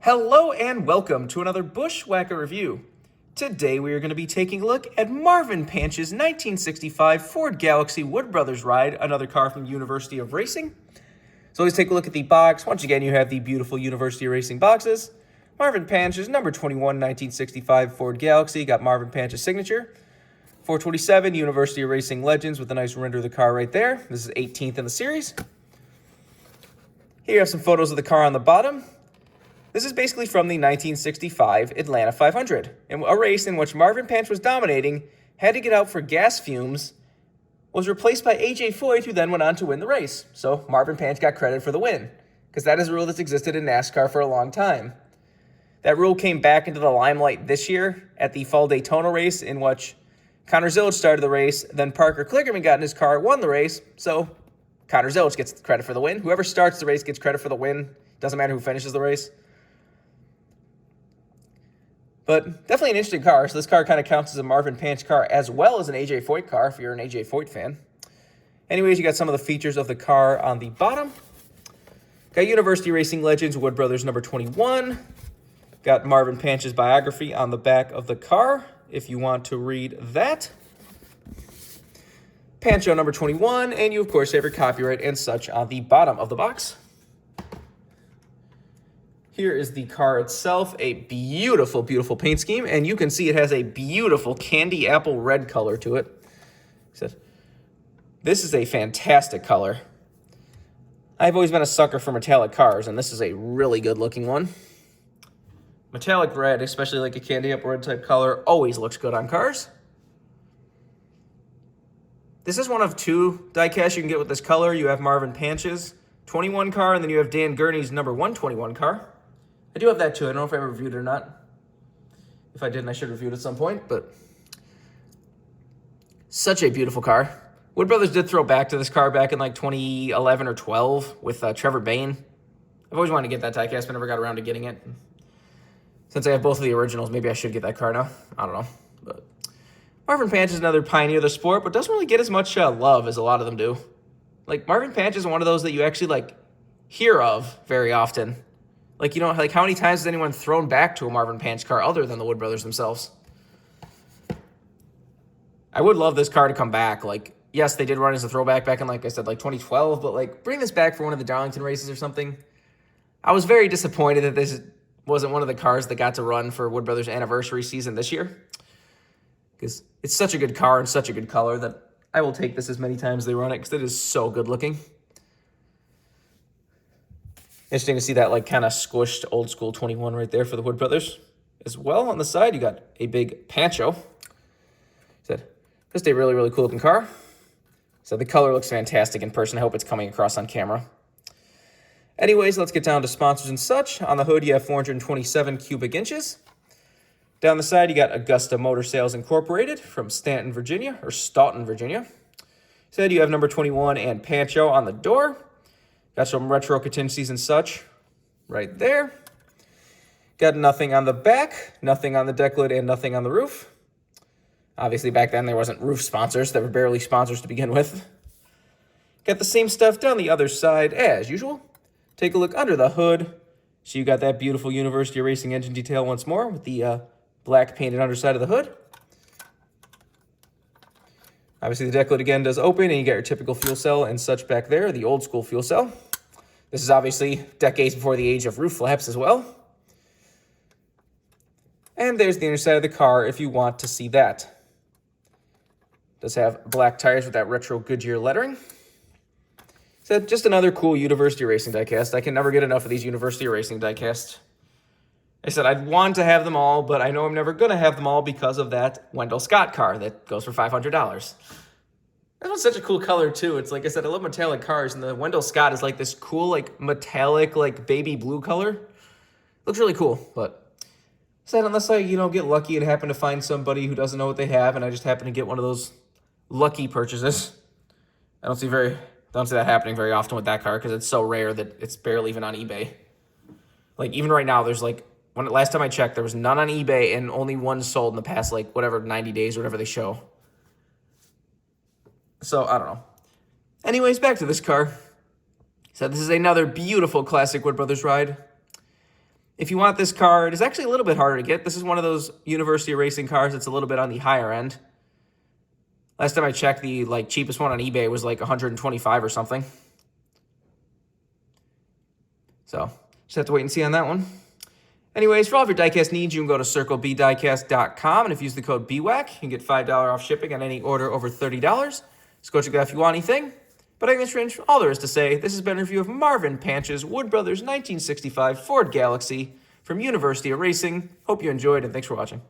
Hello and welcome to another BWhack review. Today we are going to be taking a look at Marvin Panch's 1965 Ford Galaxie Wood Brothers ride, another car from University of Racing. So let's take a look at the box. Once again, you have the beautiful University of Racing boxes. Marvin Panch's number 21 1965 Ford Galaxie, got Marvin Panch's signature. 427 University of Racing Legends with a nice render of the car right there. This is 18th in the series. Here you have some photos of the car on the bottom. This is basically from the 1965 Atlanta 500, a race in which Marvin Panch was dominating, had to get out for gas fumes, was replaced by A.J. Foyt, who then went on to win the race. So Marvin Panch got credit for the win, because that is a rule that's existed in NASCAR for a long time. That rule came back into the limelight this year at the Fall Daytona race, in which Connor Zilisch started the race, then Parker Kligerman got in his car, won the race, so Connor Zilisch gets credit for the win. Whoever starts the race gets credit for the win. Doesn't matter who finishes the race. But definitely an interesting car. So this car kind of counts as a Marvin Panch car as well as an A.J. Foyt car if you're an A.J. Foyt fan. Anyways, you got some of the features of the car on the bottom. Got University Racing Legends Wood Brothers number 21. Got Marvin Panch's biography on the back of the car if you want to read that. Pancho number 21, and you of course have your copyright and such on the bottom of the box. Here is the car itself, a beautiful, beautiful paint scheme, and you can see it has a beautiful candy apple red color to it. This is a fantastic color. I've always been a sucker for metallic cars, and this is a really good looking one. Metallic red, especially like a candy apple red type color, always looks good on cars. This is one of two diecasts you can get with this color. You have Marvin Panch's 21 car, and then you have Dan Gurney's number 121 car. I do have that too. I don't know if I ever reviewed it or not. If I didn't, I should review it at some point, but such a beautiful car. Wood Brothers did throw back to this car back in like 2011 or 12 with Trevor Bayne. I've always wanted to get that diecast, but never got around to getting it. Since I have both of the originals, maybe I should get that car now. I don't know. But Marvin Panch is another pioneer of the sport, but doesn't really get as much love as a lot of them do. Like, Marvin Panch is one of those that you actually, like, hear of very often. Like, you know, like, how many times has anyone thrown back to a Marvin Panch car other than the Wood Brothers themselves? I would love this car to come back. Like, yes, they did run as a throwback back in, like I said, like 2012, but, like, bring this back for one of the Darlington races or something. I was very disappointed that this wasn't one of the cars that got to run for Wood Brothers' anniversary season this year. Because it's such a good car and such a good color that I will take this as many times as they run it, because it is so good looking. Interesting to see that like kind of squished old school 21 right there for the Wood Brothers. As well on the side, you got a big Pancho. Just a really, really cool looking car. So the color looks fantastic in person. I hope it's coming across on camera. Anyways, let's get down to sponsors and such. On the hood, you have 427 cubic inches. Down the side, you got Augusta Motor Sales Incorporated from Stanton, Virginia, or Stoughton, Virginia. Said you have number 21 and Pancho on the door. Got some retro contingencies and such right there. Got nothing on the back, nothing on the deck lid, and nothing on the roof. Obviously, back then, there wasn't roof sponsors. There were barely sponsors to begin with. Got the same stuff down the other side as usual. Take a look under the hood. So you got that beautiful University of Racing engine detail once more with the black painted underside of the hood. Obviously, the deck lid again does open, and you got your typical fuel cell and such back there, the old school fuel cell. This is obviously decades before the age of roof flaps as well. And there's the underside of the car if you want to see that. It does have black tires with that retro Goodyear lettering. So just another cool University of Racing diecast. I can never get enough of these University of Racing diecasts. I said I'd want to have them all, but I know I'm never going to have them all because of that Wendell Scott car that goes for $500. That one's such a cool color, too. It's like I said, I love metallic cars, and the Wendell Scott is like this cool, like, metallic, like, baby blue color. Looks really cool, but said unless I, get lucky and happen to find somebody who doesn't know what they have, and I just happen to get one of those lucky purchases. I don't see that happening very often with that car because it's so rare that it's barely even on eBay. Like, even right now, there's, like, last time I checked, there was none on eBay and only one sold in the past, like, 90 days or whatever they show. So, I don't know. Anyways, back to this car. So this is another beautiful classic Wood Brothers ride. If you want this card, it's actually a little bit harder to get. This is one of those University of Racing cards that's a little bit on the higher end. Last time I checked, the cheapest one on eBay was like 125 or something. So just have to wait and see on that one. Anyways, for all of your diecast needs, you can go to circlebdiecast.com, and if you use the code BWhack, you can get $5 off shipping on any order over $30. Just go check it out if you want anything. But I think that's pretty much all there is to say. This has been a review of Marvin Panch's Wood Brothers 1965 Ford Galaxie from University of Racing. Hope you enjoyed, and thanks for watching.